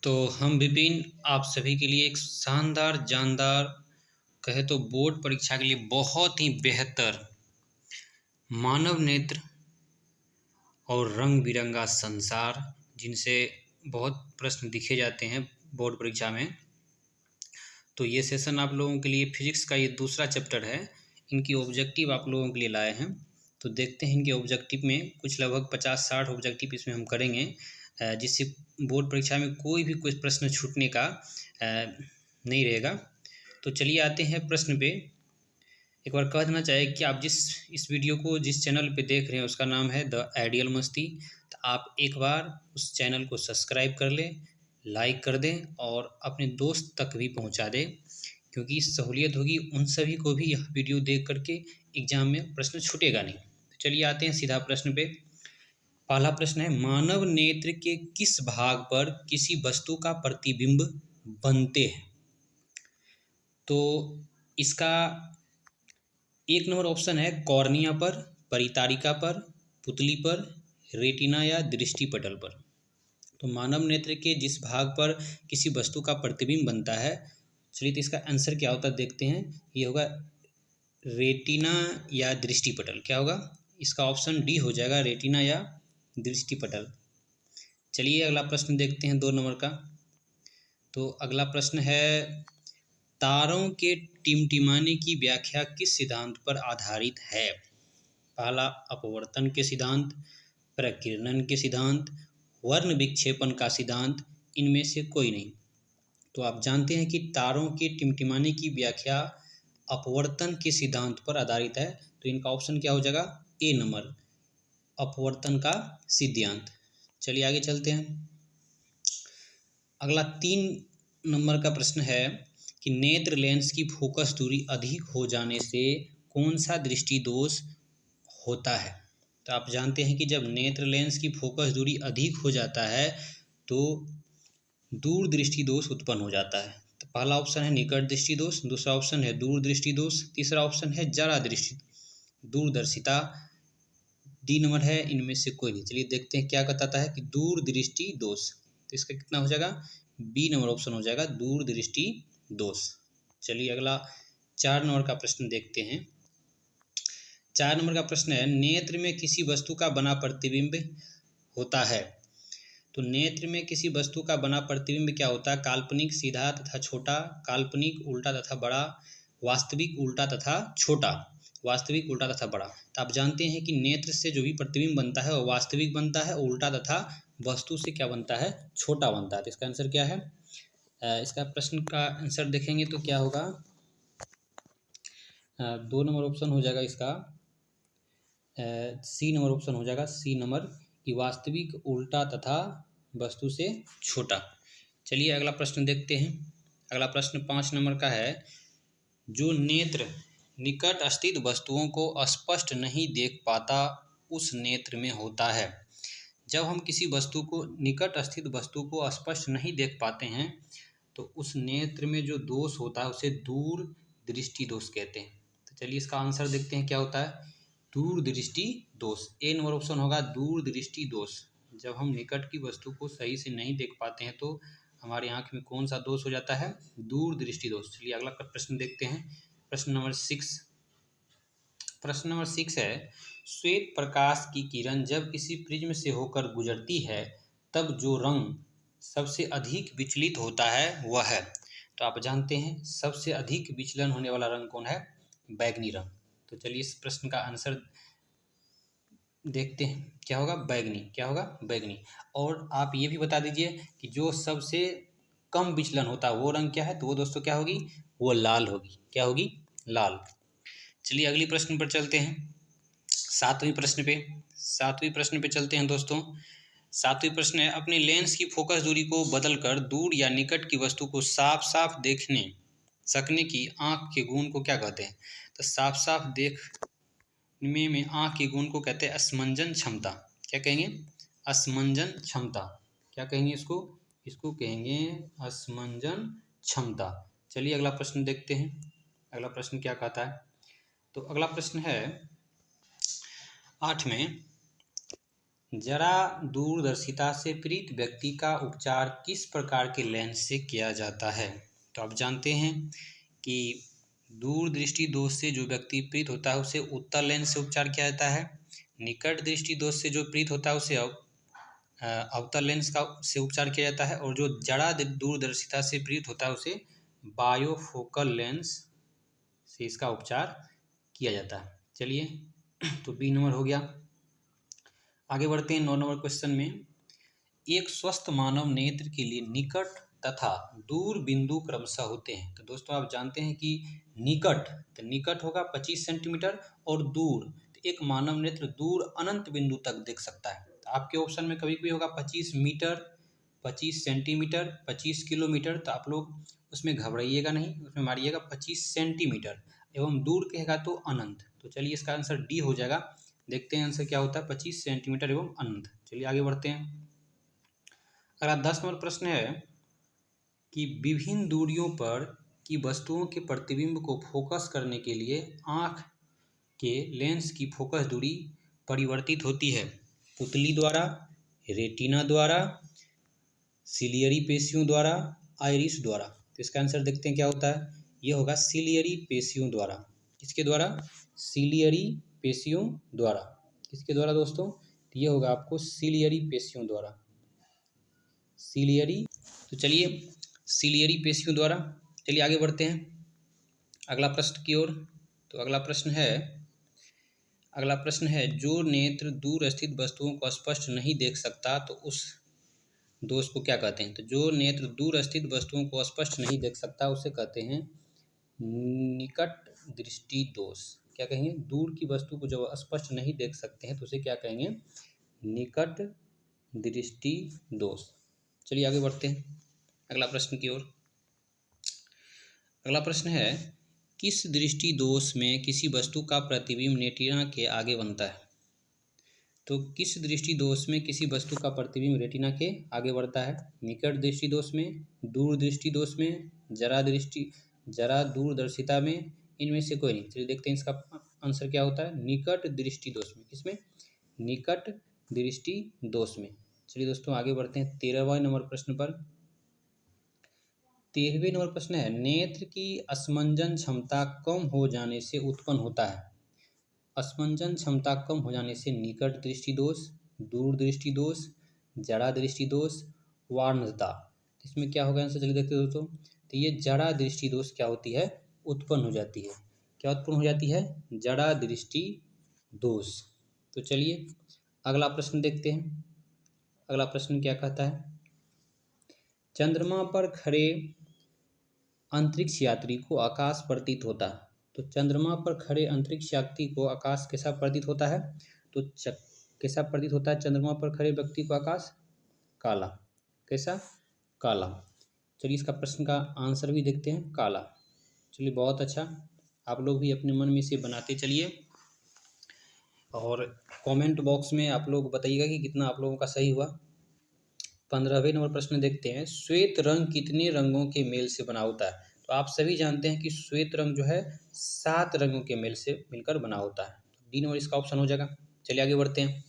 तो हम विपिन आप सभी के लिए एक शानदार जानदार कहे तो बोर्ड परीक्षा के लिए बहुत ही बेहतर मानव नेत्र और रंग बिरंगा संसार जिनसे बहुत प्रश्न दिखे जाते हैं बोर्ड परीक्षा में। तो ये सेशन आप लोगों के लिए फिजिक्स का ये दूसरा चैप्टर है। इनकी ऑब्जेक्टिव आप लोगों के लिए लाए हैं। तो देखते हैं इनके ऑब्जेक्टिव में कुछ लगभग 50-60 ऑब्जेक्टिव इसमें हम करेंगे, जिससे बोर्ड परीक्षा में कोई भी कोई प्रश्न छूटने का नहीं रहेगा। तो चलिए आते हैं प्रश्न पे। एक बार कह देना चाहिए कि आप इस वीडियो को जिस चैनल पे देख रहे हैं उसका नाम है द आइडियल मस्ती। तो आप एक बार उस चैनल को सब्सक्राइब कर लें, लाइक कर दें और अपने दोस्त तक भी पहुंचा दें, क्योंकि सहूलियत होगी उन सभी को भी यह वीडियो देख करके एग्जाम में प्रश्न छूटेगा नहीं। तो चलिए आते हैं सीधा प्रश्न पे। पहला प्रश्न है, मानव नेत्र के किस भाग पर किसी वस्तु का प्रतिबिंब बनते हैं? तो इसका एक नंबर ऑप्शन है कॉर्निया पर, परितारिका पर, पुतली पर, रेटिना या दृष्टिपटल पर। तो मानव नेत्र के जिस भाग पर किसी वस्तु का प्रतिबिंब बनता है, चलिए तो इसका आंसर क्या होता है देखते हैं। ये होगा रेटिना या दृष्टिपटल। क्या होगा? इसका ऑप्शन डी हो जाएगा, रेटिना या दृष्टिपटल। चलिए अगला प्रश्न देखते हैं 2 नंबर का। तो अगला प्रश्न है, तारों के टिमटिमाने की व्याख्या किस सिद्धांत पर आधारित है? पहला अपवर्तन के सिद्धांत, प्रकीर्णन के सिद्धांत, वर्ण विक्षेपण का सिद्धांत, इनमें से कोई नहीं। तो आप जानते हैं कि तारों के टिमटिमाने की व्याख्या अपवर्तन के सिद्धांत पर आधारित है। तो इनका ऑप्शन क्या हो जाएगा? ए नंबर, अपवर्तन का सिद्धांत। चलिए आगे चलते हैं। अगला 3 नंबर का प्रश्न है कि नेत्र लेंस की फोकस दूरी अधिक हो जाने से कौन सा दृष्टि दोष होता है? तो आप जानते हैं कि जब नेत्र लेंस की फोकस दूरी अधिक हो जाता है तो दूर दृष्टि दोष उत्पन्न हो जाता है। तो पहला ऑप्शन है निकट दृष्टि दोष, दूसरा ऑप्शन है दूर दृष्टि दोष, तीसरा ऑप्शन है जरा दृष्टि दूरदर्शिता, डी नंबर है इनमें से कोई नहीं। चलिए देखते हैं क्या बताता है कि दूर दृष्टि दोष। तो इसका कितना हो जाएगा? बी नंबर ऑप्शन हो जाएगा, दूर दृष्टि दोष। चलिए अगला 4 नंबर का प्रश्न देखते हैं। 4 नंबर का प्रश्न है, नेत्र में किसी वस्तु का बना प्रतिबिंब होता है। तो नेत्र में किसी वस्तु का बना प्रतिबिंब क्या होता है? काल्पनिक सीधा तथा छोटा, काल्पनिक उल्टा तथा बड़ा, वास्तविक उल्टा तथा छोटा, वास्तविक उल्टा तथा बड़ा। तो आप जानते हैं कि नेत्र से जो भी प्रतिबिंब बनता है वो वास्तविक बनता है, उल्टा तथा वस्तु से क्या बनता है? छोटा बनता है। तो इसका आंसर क्या है? इसका प्रश्न का आंसर देखेंगे तो क्या होगा? 2 नंबर ऑप्शन हो जाएगा इसका, सी नंबर ऑप्शन हो जाएगा, सी नंबर की वास्तविक उल्टा तथा वस्तु से छोटा। चलिए अगला प्रश्न देखते हैं। अगला प्रश्न 5 नंबर का है, जो नेत्र निकट स्थित वस्तुओं को स्पष्ट नहीं देख पाता उस नेत्र में होता है। जब हम किसी वस्तु को निकट स्थित वस्तु को स्पष्ट नहीं देख पाते हैं तो उस नेत्र में जो दोष होता है उसे दूर दृष्टि दोष कहते हैं। तो चलिए इसका आंसर देखते हैं क्या होता है। दूर दृष्टि दोष, ए नंबर ऑप्शन होगा, दूर दृष्टि दोष। जब हम निकट की वस्तु को सही से नहीं देख पाते हैं तो हमारी आंख में कौन सा दोष हो जाता है? दूर दृष्टि दोष। चलिए अगला प्रश्न देखते हैं। प्रश्न नंबर 6। प्रश्न नंबर 6 है, श्वेत प्रकाश की किरण जब किसी प्रिज्म से होकर गुजरती है तब जो रंग सबसे अधिक विचलित होता है वह है। तो आप जानते हैं सबसे अधिक विचलन होने वाला रंग कौन है? बैगनी रंग। तो चलिए इस प्रश्न का आंसर देखते हैं क्या होगा? बैगनी। क्या होगा? बैगनी। और आप ये भी बता दीजिए कि जो सबसे कम विचलन होता है वो रंग क्या है? तो वो दोस्तों क्या होगी? वो लाल होगी। क्या होगी? लाल। चलिए अगली प्रश्न पर चलते हैं। 7वें प्रश्न पे चलते हैं दोस्तों। 7वें प्रश्न है, अपने लेंस की फोकस दूरी को बदलकर दूर या निकट की वस्तु को साफ साफ देखने सकने की आँख के गुण को क्या कहते हैं? तो साफ साफ देखने में आँख के गुण को कहते हैं स्मंजन क्षमता। क्या कहेंगे? स्मंजन क्षमता। क्या कहेंगे इसको? इसको कहेंगे स्मंजन क्षमता। चलिए अगला प्रश्न देखते हैं। अगला प्रश्न क्या कहता है? तो अगला प्रश्न है 8 में, जरा दूरदर्शिता से पीड़ित व्यक्ति का उपचार किस प्रकार के लेंस से किया जाता है? तो आप जानते हैं कि दूरदृष्टि दोष से जो व्यक्ति पीड़ित होता है उसे उत्तल लेंस से उपचार किया जाता है। निकट दृष्टि दोष से जो पीड़ित होता है उसे अवतल लेंस का से उपचार किया जाता है, और जो जड़ा दूरदर्शिता से पीड़ित होता है उसे बायोफोकल लेंस से इसका उपचार किया जाता है। चलिए, तो बी नंबर हो गया। आगे बढ़ते हैं 9 नंबर क्वेश्चन में। एक स्वस्थ मानव नेत्र के लिए निकट तथा दूर बिंदु क्रमशः होते हैं। तो दोस्तों आप जानते हैं कि निकट, तो निकट होगा 25 सेंटीमीटर, और दूर, तो एक मानव नेत्र दूर अनंत बिंदु तक देख सकता है। तो आपके ऑप्शन में कभी कभी होगा 25 मीटर, 25 सेंटीमीटर, 25 किलोमीटर, तो आप लोग उसमें घबराइएगा नहीं, उसमें मारिएगा 25 सेंटीमीटर, एवं दूर कहेगा तो अनंत। तो चलिए इसका आंसर डी हो जाएगा। देखते हैं आंसर क्या होता है, 25 सेंटीमीटर एवं अनंत। चलिए आगे बढ़ते हैं। अगला 10 नंबर प्रश्न है कि विभिन्न दूरियों पर की वस्तुओं के प्रतिबिंब को फोकस करने के लिए आँख के लेंस की फोकस दूरी परिवर्तित होती है। पुतली द्वारा, रेटिना द्वारा, सिलियरी पेशियों द्वारा, आइरिस द्वारा। तो इसका आंसर देखते हैं क्या होता है। ये होगा सिलियरी पेशियों द्वारा। किसके द्वारा? सिलियरी पेशियों द्वारा। किसके द्वारा दोस्तों? तो ये होगा आपको सिलियरी पेशियों द्वारा। सिलियरी, तो चलिए सिलियरी पेशियों द्वारा। चलिए आगे बढ़ते हैं अगला प्रश्न की ओर। तो अगला प्रश्न है जो नेत्र दूर स्थित वस्तुओं को स्पष्ट नहीं देख सकता तो उस दोष को क्या कहते हैं? तो जो नेत्र दूर स्थित वस्तुओं को स्पष्ट नहीं देख सकता उसे कहते हैं निकट दृष्टि दोष। क्या कहेंगे? दूर की वस्तु को जब स्पष्ट नहीं देख सकते हैं तो उसे क्या कहेंगे? निकट दृष्टि दोष। चलिए आगे बढ़ते हैं अगला प्रश्न की ओर। अगला प्रश्न है किस दृष्टि दोष में किसी वस्तु का प्रतिबिंब रेटिना के आगे बनता है? तो किस दृष्टि दोष में किसी वस्तु का प्रतिबिंब रेटिना के आगे बढ़ता है? निकट दृष्टि दोष में, दूर दृष्टि दोष में, जरा दूरदर्शिता में, इनमें से कोई नहीं। चलिए देखते हैं इसका आंसर क्या होता है। निकट दृष्टि दोष में। किसमें? निकट दृष्टि दोष में। चलिए दोस्तों आगे बढ़ते हैं 13वें नंबर प्रश्न पर। 13वें नंबर प्रश्न है नेत्र की अस्मंजन क्षमता कम हो जाने से उत्पन्न होता है। अस्मंजन क्षमता कम हो जाने से निकट दृष्टि दोष, दूर दृष्टि दोष, जड़ा दृष्टि दोष, वार्णता। इसमें क्या होगा आंसर? चलिए देखते हैं दोस्तों। तो ये जड़ा दृष्टि दोष क्या होती है? उत्पन्न हो जाती है। क्या उत्पन्न हो जाती है? जड़ा दृष्टि दोष। तो चलिए अगला प्रश्न देखते हैं। अगला प्रश्न क्या कहता है? चंद्रमा पर खड़े अंतरिक्ष यात्री को आकाश प्रतीत होता है। तो चंद्रमा पर खड़े अंतरिक्ष यात्री को आकाश कैसा प्रतीत होता है? तो कैसा प्रतीत होता है चंद्रमा पर खड़े व्यक्ति को आकाश? काला। कैसा? काला। चलिए इसका प्रश्न का आंसर भी देखते हैं, काला। चलिए बहुत अच्छा, आप लोग भी अपने मन में इसे बनाते चलिए, और कमेंट बॉक्स में आप लोग बताइएगा कि कितना आप लोगों का सही हुआ। 15वें नंबर प्रश्न देखते हैं श्वेत रंग कितने रंगों के मेल से बना होता है? तो आप सभी जानते हैं कि श्वेत रंग जो है 7 रंगों के मेल से मिलकर बना होता है। डी नंबर इसका ऑप्शन हो जाएगा। चलिए आगे बढ़ते हैं।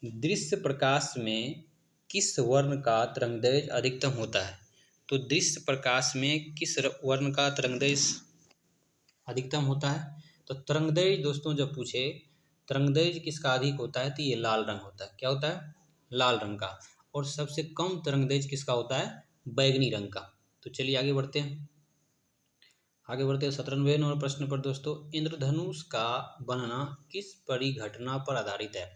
दृश्य प्रकाश में किस वर्ण का तरंगदैर्घ्य अधिकतम होता है? तो दृश्य प्रकाश में किस वर्ण का तरंगदैर्घ्य अधिकतम होता है? तो तरंगदैर्घ्य दोस्तों जब पूछे तरंगदैर्घ्य किसका अधिक होता है तो ये लाल रंग होता है। क्या होता है? लाल रंग का। और सबसे कम तरंगदैर्घ्य किसका होता है? बैगनी रंग का। तो चलिए आगे बढ़ते हैं। 17वें नंबर प्रश्न पर दोस्तों इंद्रधनुष का बनना किस परिघटना पर आधारित है?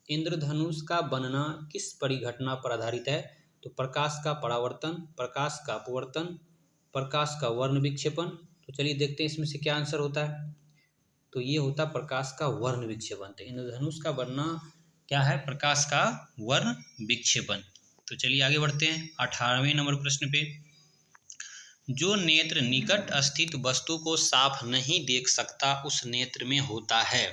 इंद्रधनुष का बनना किस परिघटना पर आधारित है? तो प्रकाश का परावर्तन, प्रकाश का अपवर्तन, प्रकाश का वर्ण विक्षेपण। तो चलिए देखते हैं इसमें से क्या आंसर होता है। तो ये होता है प्रकाश का वर्ण विक्षेपण। तो इंद्रधनुष का बनना क्या है? प्रकाश का वर्ण विक्षेपण। तो चलिए आगे बढ़ते हैं 18वें नंबर प्रश्न पे। जो नेत्र निकट स्थित वस्तु को साफ नहीं देख सकता उस नेत्र में होता है।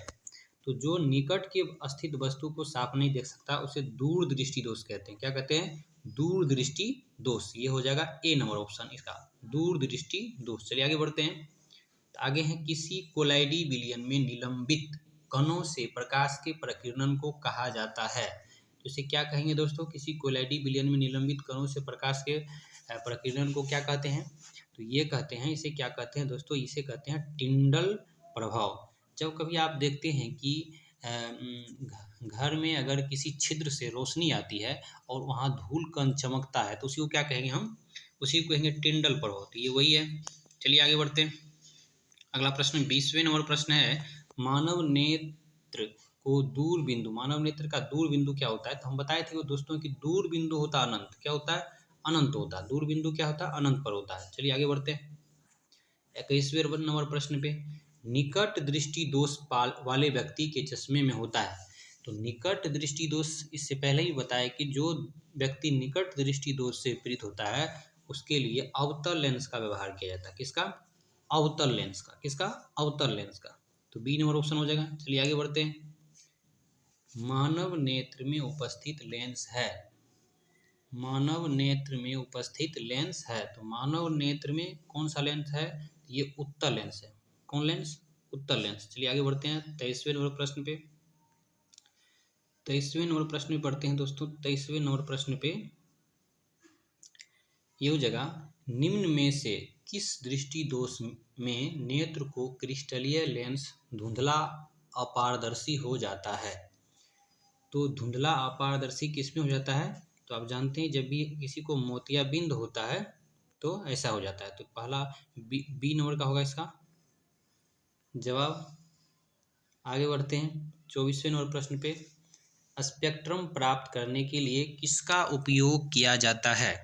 तो जो निकट के स्थित वस्तु को साफ नहीं देख सकता उसे दूर दृष्टि दोष कहते हैं। क्या कहते हैं? दूर दृष्टि दोष। ये हो जाएगा ए नंबर ऑप्शन इसका, दूर दृष्टि दोष। चलिए आगे बढ़ते हैं। तो आगे है किसी कोलाइडी विलयन में निलंबित कणों से प्रकाश के प्रकीर्णन को कहा जाता है। तो इसे क्या कहेंगे दोस्तों? किसी कोलाइडी विलयन में निलंबित कणों से प्रकाश के प्रकीर्णन को क्या कहते हैं? तो ये कहते हैं, इसे क्या कहते हैं दोस्तों? इसे कहते हैं टिंडल प्रभाव। जब कभी आप देखते हैं कि घर में अगर किसी छिद्र से रोशनी आती है और वहाँ धूल कण चमकता है तो उसी को क्या कहेंगे हम? उसी को कहेंगे टिंडल प्रभाव। तो ये वही है। चलिए आगे बढ़ते हैं। अगला प्रश्न 20वें नंबर प्रश्न है, मानव नेत्र को दूर बिंदु, मानव नेत्र का दूर बिंदु क्या होता है? तो हम बताए थे वो दोस्तों कि दूर बिंदु होता है अनंत। क्या होता है? अनंत होता है। दूर बिंदु क्या होता है? अनंत पर होता है। चलिए आगे बढ़ते हैं। 21वें नंबर प्रश्न पे, निकट दृष्टि दोष वाले व्यक्ति के चश्मे में होता है। तो निकट दृष्टि दोष, इससे पहले ही बताया कि जो व्यक्ति निकट दृष्टि दोष से पीड़ित होता है उसके लिए अवतल लेंस का व्यवहार किया जाता है। किसका? अवतल लेंस का। किसका? अवतल लेंस का। तो बी नंबर ऑप्शन हो जाएगा। चलिए आगे बढ़ते हैं। मानव नेत्र में उपस्थित लेंस है, मानव नेत्र में उपस्थित लेंस है। तो मानव नेत्र में कौन सा लेंस है? ये उत्तल लेंस है। कौन लेंस? उत्तल लेंस। चलिए आगे बढ़ते हैं 23वें नंबर प्रश्न पे। 23वें नंबर प्रश्न में पढ़ते हैं दोस्तों। 23वें नंबर प्रश्न पे ये हो जाएगा, निम्न में से किस दृष्टि दोष में नेत्र को क्रिस्टलीय लेंस धुंधला अपारदर्शी हो जाता है? तो धुंधला अपारदर्शी किस में हो जाता है? तो आप जानते हैं जब भी किसी को मोतियाबिंद होता है तो ऐसा हो जाता है। तो पहला बी नंबर का होगा इसका जवाब। आगे बढ़ते हैं 24वें नंबर प्रश्न पे, स्पेक्ट्रम प्राप्त करने के लिए किसका उपयोग किया जाता है?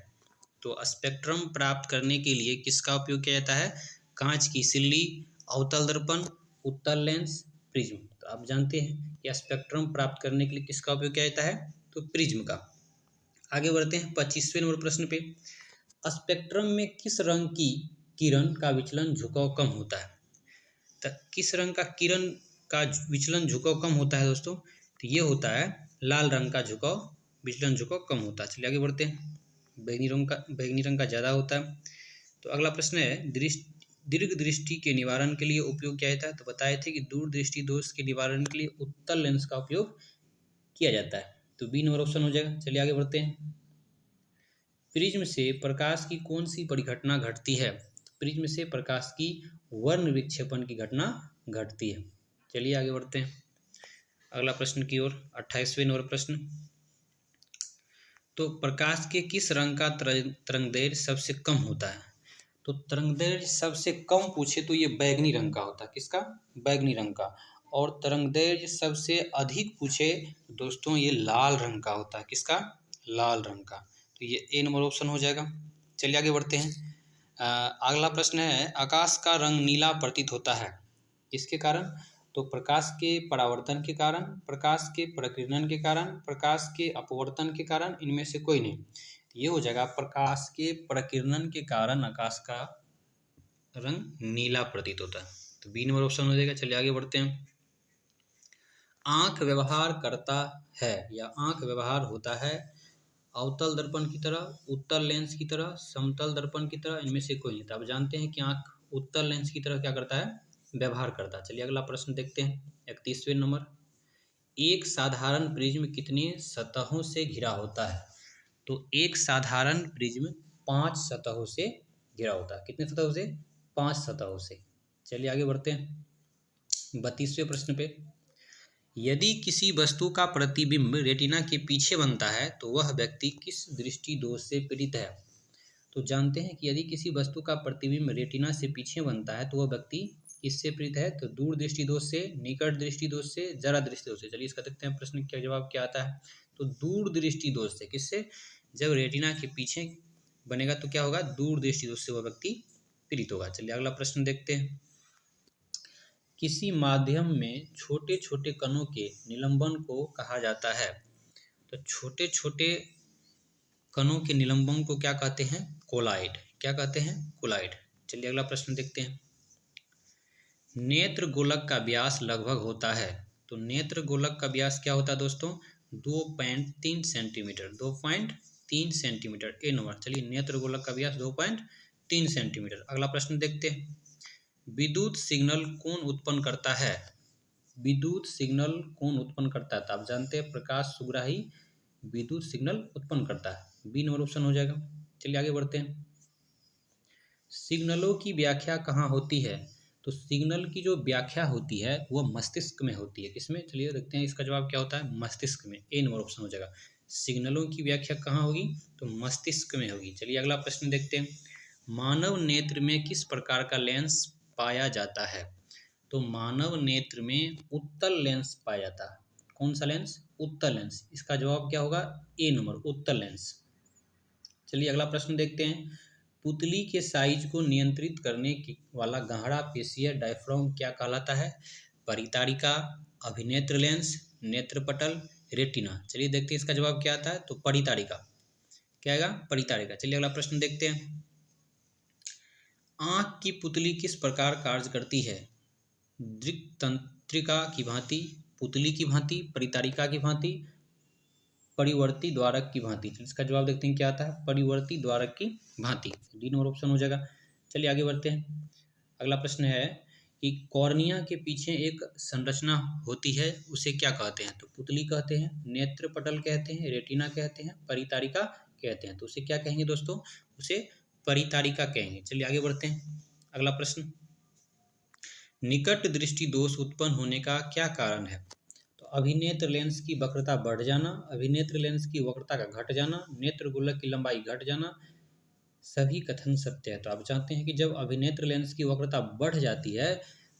तो स्पेक्ट्रम प्राप्त करने के लिए किसका उपयोग किया जाता है? कांच की सिल्ली, अवतल दर्पण, उत्तल लेंस, प्रिज्म। तो आप जानते हैं कि स्पेक्ट्रम प्राप्त करने के लिए किसका उपयोग किया जाता है? तो प्रिज्म का। आगे बढ़ते हैं 25वें नंबर प्रश्न पे, स्पेक्ट्रम में किस रंग की किरण का विचलन झुकाव कम होता है? तो किस रंग का किरण का विचलन झुकाव कम होता है दोस्तों? तो ये होता है लाल रंग का झुकाव, विचलन झुकाव कम होता है। चलिए आगे बढ़ते हैं। बैगनी रंग का ज़्यादा होता है। तो अगला प्रश्न है, दीर्घ दृष्टि के निवारण के लिए उपयोग किया जाता है? तो बताए थे कि दूर दृष्टि दोष के निवारण के लिए उत्तल लेंस का उपयोग किया जाता है। तो बी नंबर ऑप्शन हो जाएगा। चलिए आगे बढ़ते हैं। प्रिज्म से प्रकाश की कौन सी परिघटना घटती है? प्रिज्म से प्रकाश की वर्ण विक्षेपण की घटना घटती है। चलिए आगे बढ़ते हैं अगला प्रश्न की ओर। 28वें नंबर प्रश्न, तो प्रकाश के किस रंग का तरंगदैर्घ्य सबसे कम होता है? तो तरंगदैर्घ्य सबसे कम पूछे तो ये बैगनी रंग का होता है। किसका? बैगनी रंग का। और तरंगदैर्घ्य सबसे अधिक पूछे दोस्तों ये लाल रंग का होता है। किसका? लाल रंग का। तो ये ए नंबर ऑप्शन हो जाएगा। चलिए आगे बढ़ते हैं। अगला प्रश्न है, आकाश का रंग नीला प्रतीत होता है किसके कारण? तो प्रकाश के परावर्तन के कारण, प्रकाश के प्रकीर्णन के कारण, प्रकाश के अपवर्तन के कारण, इनमें से कोई नहीं। ये हो जाएगा प्रकाश के प्रकीर्णन के कारण आकाश का रंग नीला प्रतीत होता है। तो बी नंबर ऑप्शन हो जाएगा। चलिए आगे बढ़ते हैं। आंख व्यवहार करता है या आंख व्यवहार होता है अवतल दर्पण की तरह, उत्तल लेंस की तरह, समतल दर्पण की तरह, इनमें से कोई नहीं। तो आप जानते हैं कि आंख उत्तल लेंस की तरह क्या करता है? व्यवहार करता है। चलिए अगला प्रश्न देखते हैं 31वें नंबर, एक साधारण प्रिज्म कितने सतहों से घिरा होता है? तो एक साधारण प्रिज्म 5 सतहों से घिरा होता है। कितने सतहों से? 5 सतहों से। चलिए आगे बढ़ते हैं 32वें प्रश्न पे, यदि किसी वस्तु का प्रतिबिंब रेटिना के पीछे बनता है तो वह व्यक्ति किस दृष्टि दोष से पीड़ित है? तो जानते हैं कि यदि किसी वस्तु का प्रतिबिंब रेटिना से पीछे बनता है तो वह व्यक्ति किससे पीड़ित है? तो दूर दृष्टि दोष से, निकट दृष्टि दोष से, जरा दृष्टि दोष से। चलिए इसका देखते हैं प्रश्न क्या जवाब क्या आता है। तो दूर दृष्टि दोष से। किससे? जब रेटिना के पीछे बनेगा तो क्या होगा? दूर दृष्टि दोष से वह व्यक्ति पीड़ित होगा। चलिए अगला प्रश्न देखते हैं। किसी माध्यम में छोटे छोटे कणों के निलंबन को कहा जाता है? तो छोटे छोटे कणों के निलंबन को क्या कहते हैं? कोलाइड। क्या कहते हैं? कोलाइड। चलिए अगला प्रश्न देखते हैं। नेत्र गोलक का व्यास लगभग होता है। तो नेत्र गोलक का व्यास क्या होता है दोस्तों? 2.3 सेंटीमीटर। 2.3 centimetre A number. चलिए नेत्र गोलक का व्यास 2.3 सेंटीमीटर। अगला प्रश्न देखते हैं। विद्युत सिग्नल कौन उत्पन्न करता है? विद्युत सिग्नल कौन उत्पन्न करता है? तो आप जानते हैं प्रकाश सुग्राही विद्युत सिग्नल उत्पन्न करता है। बी नंबर ऑप्शन हो जाएगा। चलिए आगे बढ़ते हैं। सिग्नलों की व्याख्या कहाँ होती है? तो सिग्नल की जो व्याख्या होती है वह मस्तिष्क में होती है। किसमें? चलिए देखते हैं इसका जवाब क्या होता है। मस्तिष्क में। ए नंबर ऑप्शन हो जाएगा। सिग्नलों की व्याख्या कहाँ होगी? तो मस्तिष्क में होगी। चलिए अगला प्रश्न देखते हैं। मानव नेत्र में किस प्रकार का लेंस पाया जाता है? तो मानव नेत्र में उत्तल लेंस पाया जाता है। कौन सा लेंस? उत्तल लेंस। इसका जवाब क्या होगा? ए नंबर, उत्तल लेंस। चलिए अगला प्रश्न देखते हैं। पुतली के साइज को नियंत्रित करने वाला गाढ़ा पेशीय डायफ्राम क्या कहलाता है? परितारिका, अभिनेत्र लेंस, नेत्रपटल, रेटिना। चलिए देखते हैं इसका जवाब क्या आता है। तो परितारिका। क्या आएगा? परितारिका। चलिए अगला प्रश्न देखते हैं। आँख की पुतली किस प्रकार कार्य करती है? दृक्तंत्रिका की भांति, पुतली की भांति, परितारिका की भांति, परिवर्ती द्वारक की भांति। इसका जवाब देखते हैं क्या आता है। परिवर्ती द्वारक की भांति। डी नंबर ऑप्शन हो जाएगा। चलिए आगे बढ़ते हैं। अगला प्रश्न है कि कॉर्निया के पीछे एक संरचना होती है, उसे क्या कहते हैं? तो पुतली कहते हैं, नेत्रपटल कहते हैं, रेटिना कहते हैं, परितारिका कहते हैं। तो उसे क्या कहेंगे दोस्तों? उसे परितारिका कहेंगे। चलिए आगे बढ़ते हैं। अगला प्रश्न, निकट दृष्टि दोष उत्पन्न होने का क्या कारण है? तो अभिनेत्र लेंस की वक्रता बढ़ जाना, अभिनेत्र लेंस की वक्रता का घट जाना, नेत्र गोलक की लंबाई घट जाना, सभी कथन सत्य है। तो आप जानते हैं कि जब अभिनेत्र लेंस की वक्रता बढ़ जाती है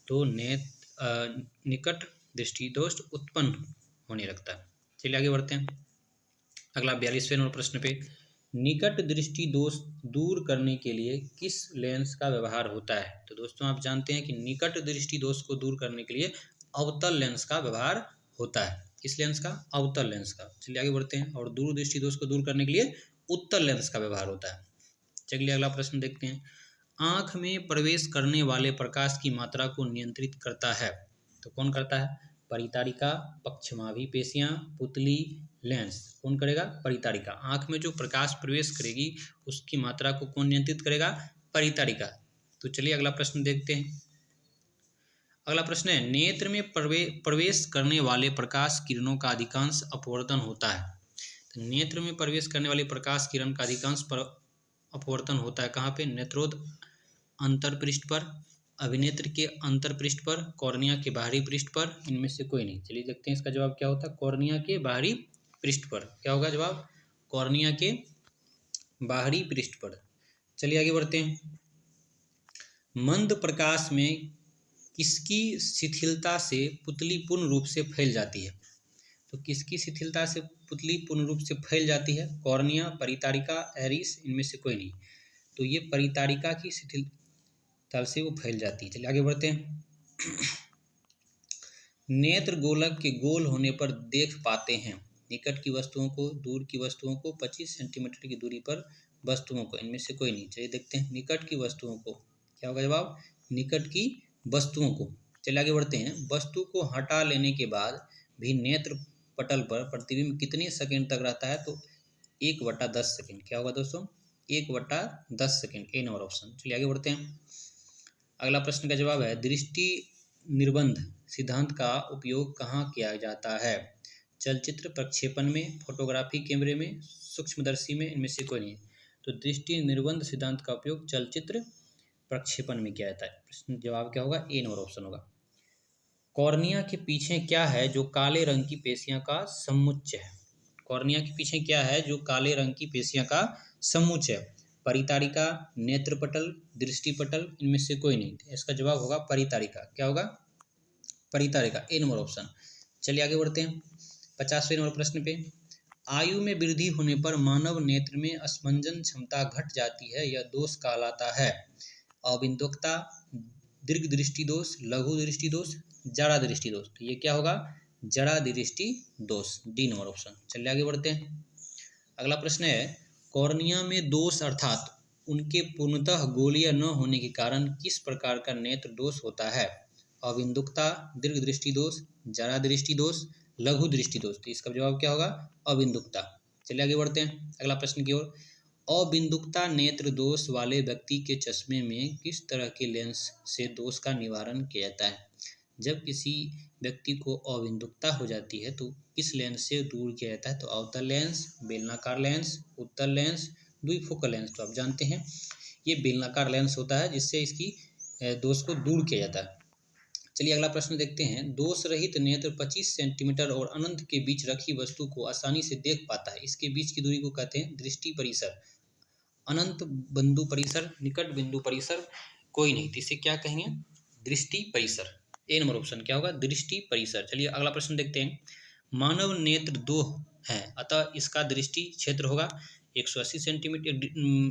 तो निकट दृष्टि दोष उत्पन्न होने लगता है। चलिए आगे बढ़ते हैं। अगला 42वें नंबर प्रश्न पे, निकट दृष्टि दोष दूर करने के लिए किस लेंस का व्यवहार होता है? तो दोस्तों आप जानते हैं कि निकट दृष्टि दोष को दूर करने के लिए अवतल लेंस का व्यवहार होता है। किस लेंस का? अवतल लेंस का। चलिए आगे बढ़ते हैं। और दूर दृष्टि दोष को दूर करने के लिए उत्तल लेंस का व्यवहार होता है। चलिए अगला प्रश्न देखते हैं। आँख में प्रवेश करने वाले प्रकाश की मात्रा को नियंत्रित करता है। तो कौन करता है? परितारिका, पक्षमाभी पेशियां, पुतली, लेंस। कौन करेगा? परितारिका। आँख में जो प्रकाश प्रवेश करेगी उसकी मात्रा को कौन नियंत्रित करेगा? परितारिका। तो चलिए अगला प्रश्न देखते हैं। अगला प्रश्न है, नेत्र में प्रवेश करने वाले प्रकाश किरणों का अधिकांश अपवर्तन होता है। तो नेत्र में प्रवेश करने वाली प्रकाश किरण का अधिकांश अपवर्तन होता है कहाँ पे? नेत्रोद अंतरपृष्ठ पर, अभिनेत्र के अंतरपृष्ठ पर, कॉर्निया के बाहरी पृष्ठ पर, इनमें से कोई नहीं। चलिए देखते हैं इसका जवाब क्या होता है। कॉर्निया के बाहरी पृष्ठ पर। क्या होगा जवाब? कॉर्निया के बाहरी पृष्ठ पर। चलिए आगे बढ़ते हैं। मंद प्रकाश में किसकी शिथिलता से पुतली पूर्ण रूप से फैल जाती है? तो किसकी शिथिलता से पुतली पूर्ण रूप से फैल जाती है? कॉर्निया, परितारिका, एरिस, इनमें से कोई नहीं। तो ये परितारिका की शिथिलता से वो फैल जाती है। चलिए आगे बढ़ते हैं। नेत्र गोलक के गोल होने पर देख पाते हैं निकट की वस्तुओं को, दूर की वस्तुओं को, 25 सेंटीमीटर की दूरी पर वस्तुओं को, इनमें से कोई नहीं। चलिए देखते हैं निकट की वस्तुओं को। क्या होगा जवाब? निकट की वस्तुओं को। चलिए आगे बढ़ते हैं। वस्तु को हटा लेने के बाद भी नेत्र पटल पर प्रतिबिंब कितने सेकंड तक रहता है? तो 1/10 सेकंड। क्या होगा दोस्तों? 1/10 सेकंड। ए नंबर ऑप्शन। चलिए आगे बढ़ते हैं। अगला प्रश्न का जवाब है, दृष्टि निर्बंध सिद्धांत का उपयोग कहाँ किया जाता है? चलचित्र प्रक्षेपण में, फोटोग्राफी कैमरे में, सूक्ष्मदर्शी में, इनमें से कोई नहीं। तो दृष्टि निर्बंध सिद्धांत का उपयोग चलचित्र प्रक्षेपण में किया जाता है। प्रश्न जवाब क्या होगा? ए नंबर ऑप्शन होगा। कॉर्निया के पीछे क्या है जो काले रंग की पेशियां का समुच्चय है? कॉर्निया के पीछे क्या है जो काले रंग की पेशियां का समुच्चय है? परितारिका, नेत्रपटल, दृष्टिपटल, इनमें से कोई नहीं। इसका जवाब होगा परितारिका। क्या होगा? परितारिका। ए नंबर ऑप्शन। चलिए आगे बढ़ते हैं। 50वें नंबर प्रश्न पे, आयु में वृद्धि होने पर मानव नेत्र में स्पंदन क्षमता घट जाती है, यह दोष कहलाता है? अबिंदुकता, दीर्घ दृष्टि दोष, लघु दृष्टि दोष, जड़ा दृष्टि दोष। तो ये क्या होगा? जड़ा दृष्टि दोष। D number option. चलिए आगे बढ़ते हैं। अगला प्रश्न है, कॉर्निया में दोष अर्थात उनके पूर्णतः गोलीय न होने के कारण किस प्रकार का नेत्र दोष होता है? अबिंदुकता, दीर्घ दृष्टि दोष, जड़ा दृष्टि दोष, लघु दृष्टि दोष। तो इसका जवाब क्या होगा? अबिंदुकता। चलिए आगे बढ़ते हैं अगला प्रश्न की ओर। अबिंदुकता नेत्र दोष वाले व्यक्ति के चश्मे में किस तरह के लेंस से दोष का निवारण किया जाता है? जब किसी व्यक्ति को अबिंदुकता हो जाती है तो किस लेंस से दूर किया जाता है? तो अवतल लेंस, बेलनाकार लेंस, उत्तल लेंस, द्विफोकल लेंस। तो आप जानते हैं ये बेलनाकार लेंस होता है जिससे इसकी दोष को दूर किया जाता है। चलिए अगला प्रश्न देखते हैं। दोष रहित नेत्र 25 सेंटीमीटर और अनंत के बीच रखी वस्तु को आसानी से देख पाता है। इसके बीच की दूरी को कहते हैं दृष्टि परिसर। अनंत बिंदु परिसर, निकट बिंदु परिसर कोई नहीं, तो इसे क्या कहेंगे? दृष्टि परिसर। ए नंबर ऑप्शन क्या होगा? दृष्टि परिसर। चलिए अगला प्रश्न देखते हैं। मानव नेत्र दो है, अतः इसका दृष्टि क्षेत्र होगा 180 centimetre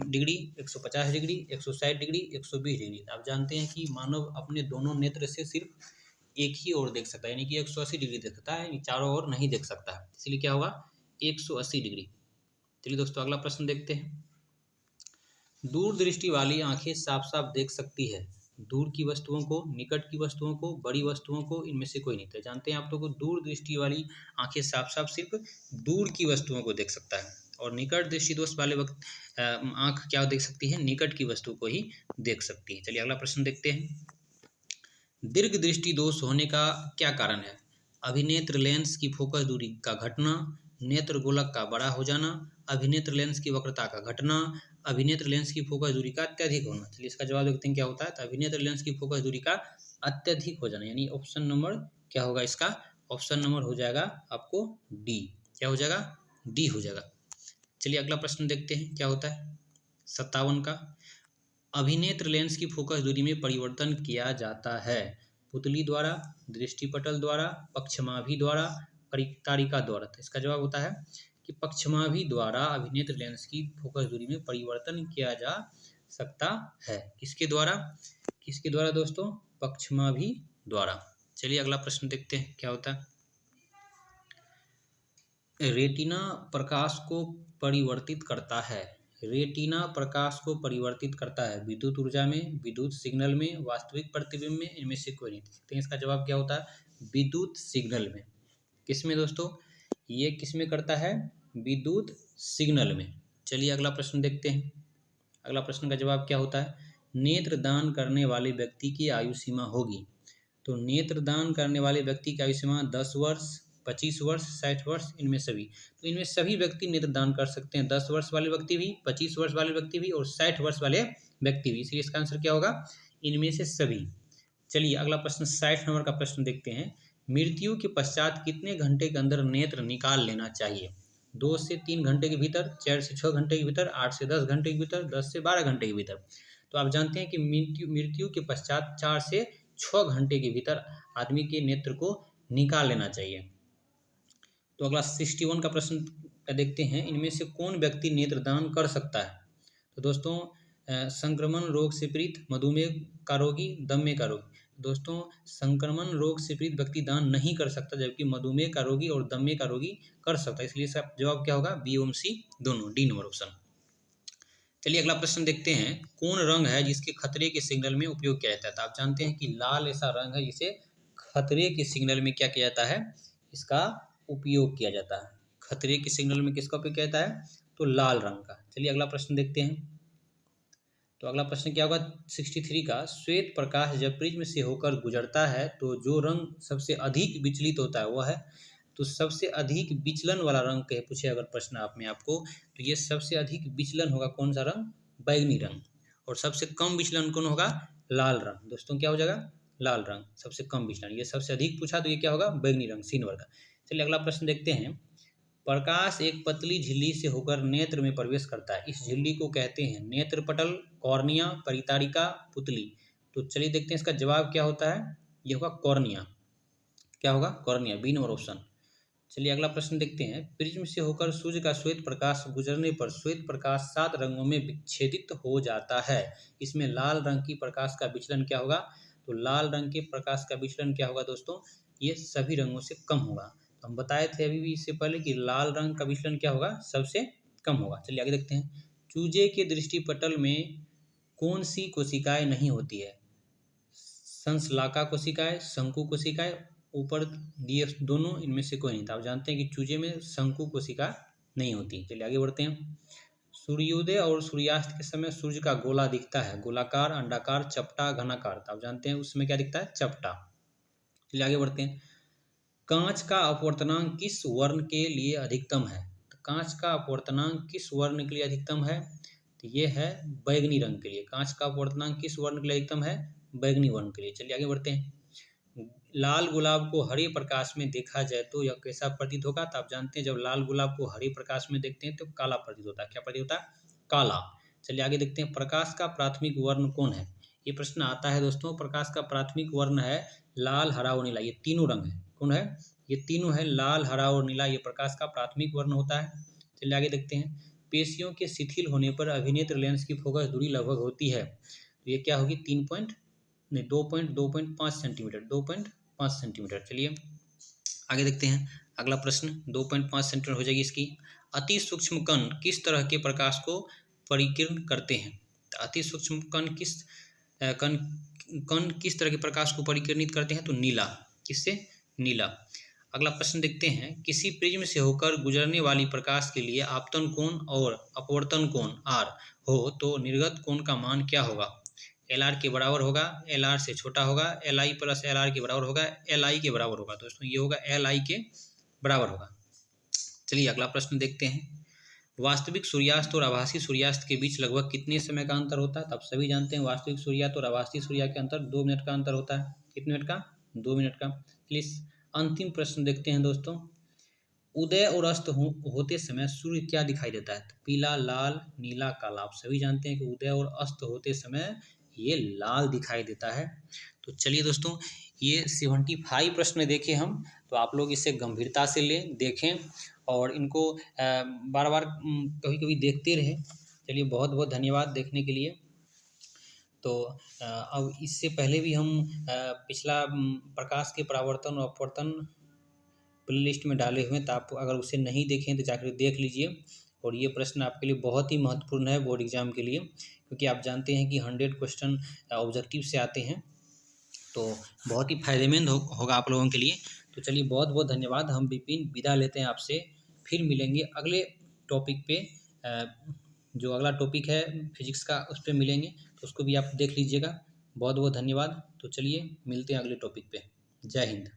degree, 150 degree, 160 degree, 120 degree. आप जानते हैं कि मानव अपने दोनों नेत्र से सिर्फ एक ही ओर देख सकता है, यानी कि 180 डिग्री देख सकता है, चारों ओर नहीं देख सकता है, इसलिए क्या होगा? 180 डिग्री। चलिए दोस्तों अगला प्रश्न देखते हैं। दूर दृष्टि वाली आंखें साफ साफ देख सकती है दूर की वस्तुओं को, निकट की वस्तुओं को, बड़ी वस्तुओं को, इनमें से कोई नहीं। तो जानते हैं आप लोगों को दूर दृष्टि वाली आंखें साफ साफ सिर्फ दूर की वस्तुओं को देख सकता है, और निकट दृष्टि दोष वाले वक्त आंख क्या देख सकती है? निकट की वस्तु को ही देख सकती है। चलिए अगला प्रश्न देखते हैं। दीर्घ दृष्टि दोष होने का क्या कारण है? अभिनेत्र लेंस की फोकस दूरी का घटना, नेत्र गोलक का बड़ा हो जाना, अभिनेत्र लेंस की वक्रता का घटना, अभिनेत्र लेंस की फोकस दूरी का अत्यधिक होना। चलिए इसका जवाब देखते हैं क्या होता है। तो अभिनेत्र लेंस की फोकस दूरी का अत्यधिक हो जाना, यानी ऑप्शन नंबर क्या होगा इसका? ऑप्शन नंबर हो जाएगा आपको डी। क्या हो जाएगा? डी हो जाएगा। चलिए अगला प्रश्न देखते हैं क्या होता है 57 का। अभिनेत्र लेंस की फोकस दूरी में परिवर्तन किया जाता है पुतली द्वारा, दृष्टिपटल द्वारा, पक्षमाभि द्वारा, परितारिका द्वारा। तो इसका जवाब होता है कि पक्षमाभि द्वारा अभिनेत्र लेंस की फोकस दूरी में परिवर्तन किया जा सकता है। किसके द्वारा? किसके द्वारा दोस्तों? पक्षमाभि द्वारा। चलिए अगला प्रश्न देखते हैं क्या होता है। रेटिना प्रकाश को परिवर्तित करता है। रेटिना प्रकाश को परिवर्तित करता है विद्युत ऊर्जा में, विद्युत सिग्नल में, वास्तविक प्रतिबिंब में, इनमें से कोई नहीं। देखते हैं इसका जवाब क्या होता है? विद्युत सिग्नल में। किसमें दोस्तों? ये किसमें करता है? विद्युत सिग्नल में। चलिए अगला प्रश्न देखते हैं। अगला प्रश्न का जवाब क्या होता है? नेत्र दान करने वाले व्यक्ति की आयु सीमा होगी। तो नेत्र दान करने वाले व्यक्ति की आयु सीमा 10 वर्ष, 25 वर्ष, 60 वर्ष, इनमें सभी। तो इनमें सभी व्यक्ति नेत्र दान कर सकते हैं, 10 वर्ष वाले व्यक्ति भी, 25 वर्ष वाले व्यक्ति भी और 60 वर्ष वाले व्यक्ति भी। इसलिए इसका आंसर क्या होगा? इनमें से सभी। चलिए अगला प्रश्न 60 नंबर का प्रश्न देखते हैं। मृत्यु के पश्चात कितने घंटे के अंदर नेत्र निकाल लेना चाहिए? 2 से 3 घंटे के भीतर, 4 से 6 घंटे के भीतर, 8 से 10 घंटे के भीतर, 10 से 12 घंटे के भीतर। तो आप जानते हैं कि मृत्यु के पश्चात 4 से 6 घंटे के भीतर आदमी के नेत्र को निकाल लेना चाहिए। तो अगला 61 का प्रश्न देखते हैं। इनमें से कौन व्यक्ति नेत्रदान कर सकता है? तो दोस्तों संक्रमण रोग से पीड़ित, मधुमेह का रोगी, दमे का रोगी। दोस्तों संक्रमण रोग से पीड़ित व्यक्ति दान नहीं कर सकता, जबकि मधुमेह का रोगी और दमे का रोगी कर सकता है। इसलिए इसका जवाब क्या होगा? बी और सी दोनों, डी नंबर ऑप्शन। चलिए अगला प्रश्न देखते हैं। कौन रंग है जिसके खतरे के सिग्नल में उपयोग किया जाता है? तो आप जानते हैं कि लाल ऐसा रंग है जिसे खतरे के सिग्नल में क्या किया जाता है? इसका उपयोग किया जाता है। खतरे के सिग्नल में किसका उपयोग किया जाता है? तो लाल रंग का। चलिए अगला प्रश्न देखते हैं। तो अगला प्रश्न क्या होगा 63 का। श्वेत प्रकाश जब प्रिज्म से होकर गुजरता है तो जो रंग सबसे अधिक विचलित होता है वह है। तो सबसे अधिक विचलन वाला रंग कहे पूछे अगर प्रश्न आप में आपको, तो ये सबसे अधिक विचलन होगा कौन सा रंग? बैगनी रंग। और सबसे कम विचलन कौन होगा? लाल रंग। दोस्तों क्या हो जाएगा? लाल रंग सबसे कम विचलन। ये सबसे अधिक पूछा तो ये क्या होगा? बैगनी रंग, सी नंबर का। चलिए अगला प्रश्न देखते हैं। प्रकाश एक पतली झिल्ली से होकर नेत्र में प्रवेश करता है। इस झिल्ली को कहते हैं नेत्रपटल, कॉर्निया, परितारिका, पुतली। तो चलिए देखते हैं इसका जवाब क्या होता है। ये होगा कॉर्निया। क्या होगा? Cornea, B number option. चलिए अगला प्रश्न देखते हैं। प्रिज्म से होकर सूर्य का श्वेत प्रकाश गुजरने पर श्वेत प्रकाश 7 रंगों में विच्छेदित हो जाता है। इसमें लाल रंग की प्रकाश का विचलन क्या होगा? तो लाल रंग के प्रकाश का विचलन क्या होगा दोस्तों? ये सभी रंगों से कम होगा। तो हम बताए थे अभी भी इससे पहले कि लाल रंग का विचलन क्या होगा? सबसे कम होगा। चलिए आगे देखते हैं। चूजे के दृष्टिपटल में कौन सी कोशिकाएं नहीं होती है? संश्लाका कोशिकाएं, शंकु कोशिकाएं, ऊपर दिए दोनों, इनमें से कोई नहीं था। आप जानते हैं कि चूजे में शंकु कोशिका नहीं होती। चलिए आगे बढ़ते हैं। सूर्योदय और सूर्यास्त के समय सूर्य का गोला दिखता है गोलाकार, अंडाकार, चपटा, घनाकार। तो आप जानते हैं उसमें क्या दिखता है? चपटा। चलिए आगे बढ़ते हैं। कांच का अपवर्तनांक किस वर्ण के लिए अधिकतम है? तो कांच का अपवर्तनांक किस वर्ण के लिए अधिकतम है? तो ये है बैगनी रंग के लिए। कांच का अपवर्तनांक किस वर्ण के लिए अधिकतम है? बैगनी वर्ण के लिए। चलिए आगे बढ़ते हैं। लाल गुलाब को हरे प्रकाश में देखा जाए तो यह कैसा प्रतीत होगा? तो आप जानते हैं जब लाल गुलाब को हरे प्रकाश में देखते हैं तो काला प्रतीत होता है। क्या प्रतीत होता है? काला। चलिए आगे देखते हैं। प्रकाश का प्राथमिक वर्ण कौन है? ये प्रश्न आता है दोस्तों। प्रकाश का प्राथमिक वर्ण है लाल, हरा और नीला। ये तीनों रंग है। कौन है? ये तीनों है, लाल, हरा और नीला। ये प्रकाश का प्राथमिक वर्ण होता है। चलिए आगे देखते हैं। पेशियों के शिथिल होने पर अभिनेत्र लेंस की फोकस दूरी लगभग होती है। तो ये क्या होगी? 2.5 सेंटीमीटर। 2.5 सेंटीमीटर। चलिए आगे देखते हैं। अगला प्रश्न 2.5 सेंटीमीटर हो जाएगी इसकी। अति सूक्ष्म कण किस तरह के प्रकाश को परिकीर्ण करते हैं? तो अति सूक्ष्म कण कण किस तरह के प्रकाश को परिकिरणित करते हैं? तो नीला। किससे? नीला। अगला प्रश्न देखते हैं। किसी प्रिज्म से होकर गुजरने वाली प्रकाश के लिए आपतन कोण और अपवर्तन कोण R हो तो निर्गत कोण का मान क्या होगा? LR के बराबर होगा, LR से छोटा होगा, LI प्लस LR के बराबर होगा, LI के बराबर होगा। दोस्तों ये होगा LI के बराबर होगा। चलिए अगला प्रश्न देखते हैं। वास्तविक सूर्यास्त और आभासी सूर्यास्त के बीच लगभग कितने समय का अंतर होता है? तो आप सभी जानते हैं वास्तविक सूर्यास्त और आभासी सूर्यास्त के अंतर 2 मिनट का अंतर होता है। कितने मिनट का? 2 मिनट का। चलिए अंतिम प्रश्न देखते हैं दोस्तों। उदय और अस्त होते समय सूर्य क्या दिखाई देता है? तो पीला, लाल, नीला, काला। आप सभी जानते हैं कि उदय और अस्त होते समय ये लाल दिखाई देता है। तो चलिए दोस्तों ये 75 प्रश्न देखे हम, तो आप लोग इसे गंभीरता से लें, देखें और इनको बार बार कभी कभी देखते रहें। चलिए बहुत बहुत धन्यवाद देखने के लिए। तो अब इससे पहले भी हम पिछला प्रकाश के परावर्तन और अपवर्तन प्ले लिस्ट में डाले हुए हैं, तो आप अगर उसे नहीं देखें तो जाकर देख लीजिए। और ये प्रश्न आपके लिए बहुत ही महत्वपूर्ण है बोर्ड एग्जाम के लिए, क्योंकि आप जानते हैं कि 100 क्वेश्चन ऑब्जेक्टिव से आते हैं, तो बहुत ही फायदेमंद होगा आप लोगों के लिए। तो चलिए बहुत बहुत धन्यवाद। हम विपिन विदा लेते हैं आपसे। फिर मिलेंगे अगले टॉपिक पे। जो अगला टॉपिक है फिजिक्स का, उस पर मिलेंगे, तो उसको भी आप देख लीजिएगा। बहुत बहुत धन्यवाद। तो चलिए मिलते हैं अगले टॉपिक पे। जय हिंद।